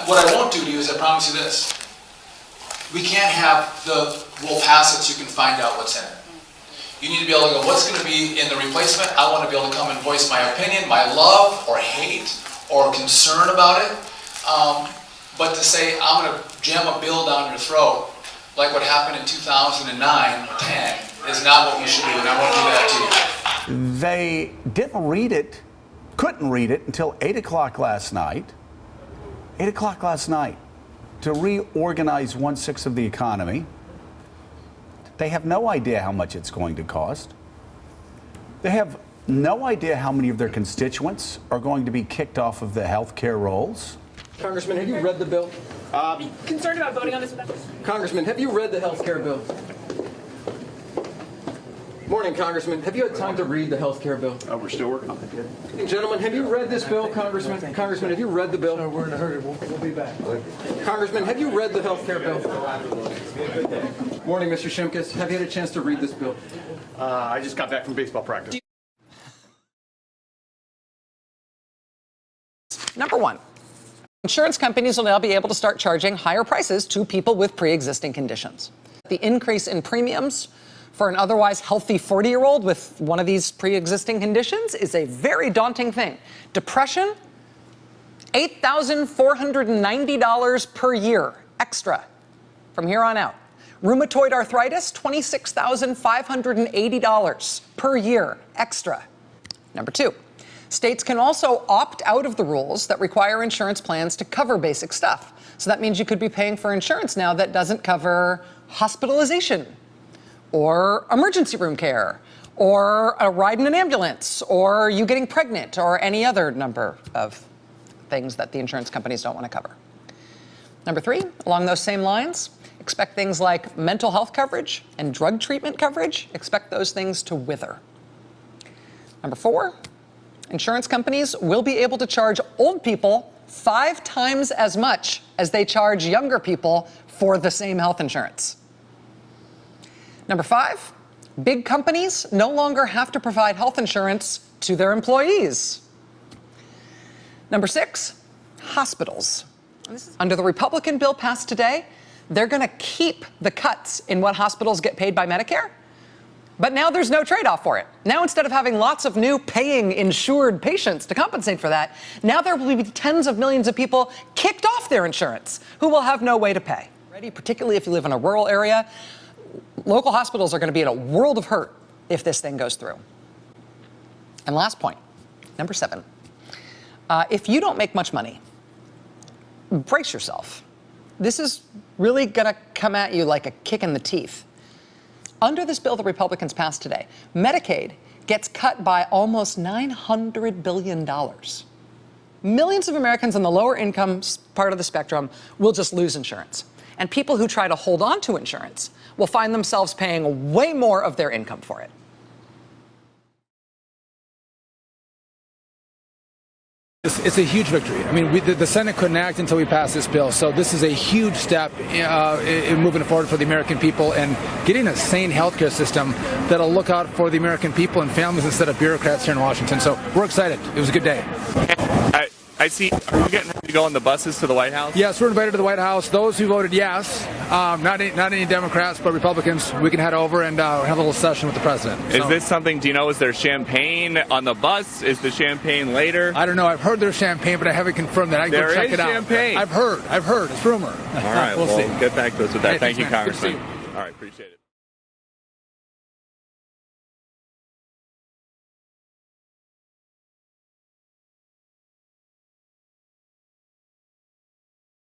what I won't do to you is I promise you this. We can't have we'll pass it so you can find out what's in it. You need to be able to go, what's going to be in the replacement? I want to be able to come and voice my opinion, my love or hate or concern about it. But to say, I'm going to jam a bill down your throat, like what happened in 2009 or 10, is not what you should do, and I won't do that to you. They didn't read it, couldn't read it until 8 o'clock last night. 8 o'clock last night to reorganize 1/6 of the economy. They have no idea how much it's going to cost. They have no idea how many of their constituents are going to be kicked off of the health care rolls. Congressman, have you read the bill? Concerned about voting on this? Congressman, have you read the health care bill? Morning, Congressman. Have you had time to read the health care bill? We're still working on it. Gentlemen, have you read this bill, Congressman? Congressman, have you read the bill? No, we're in a hurry. We'll be back. Congressman, have you read the health care bill? Morning, Mr. Shimkus. Have you had a chance to read this bill? I just got back from baseball practice. Number one, insurance companies will now be able to start charging higher prices to people with pre-existing conditions. The increase in premiums for an otherwise healthy 40-year-old with one of these pre-existing conditions is a very daunting thing. Depression, $8,490 per year extra from here on out. Rheumatoid arthritis, $26,580 per year extra. Number two, states can also opt out of the rules that require insurance plans to cover basic stuff. So that means you could be paying for insurance now that doesn't cover hospitalization or emergency room care or a ride in an ambulance or you getting pregnant or any other number of things that the insurance companies don't want to cover. Number three, along those same lines, expect things like mental health coverage and drug treatment coverage, expect those things to wither. Number four, insurance companies will be able to charge old people 5 times as much as they charge younger people for the same health insurance. Number five, big companies no longer have to provide health insurance to their employees. Number six, hospitals. Under the Republican bill passed today, they're going to keep the cuts in what hospitals get paid by Medicare. But now there's no trade-off for it. Now, instead of having lots of new paying insured patients to compensate for that, now there will be tens of millions of people kicked off their insurance who will have no way to pay. Particularly if you live in a rural area, local hospitals are going to be in a world of hurt if this thing goes through. And last point, number seven, if you don't make much money, brace yourself. This is really going to come at you like a kick in the teeth. Under this bill the Republicans passed today, Medicaid gets cut by almost $900 billion. Millions of Americans in the lower income part of the spectrum will just lose insurance. And people who try to hold on to insurance will find themselves paying way more of their income for it. It's a huge victory. I mean, the Senate couldn't act until we passed this bill, so this is a huge step in moving forward for the American people and getting a sane healthcare system that'll look out for the American people and families instead of bureaucrats here in Washington. So we're excited. It was a good day. I see. Are you getting ready to go on the buses to the White House? Yes, we're invited to the White House. Those who voted yes, not any Democrats, but Republicans, we can head over and have a little session with the president. Is this something, do you know, is there champagne on the bus? Is the champagne later? I don't know. I've heard there's champagne, but I haven't confirmed that. I can go check it out. There is champagne. I've heard. It's rumor. All right, we'll see. Get back to us with that. Hey, Thank you, thanks, man. Good to see Congressman. you. All right, appreciate it.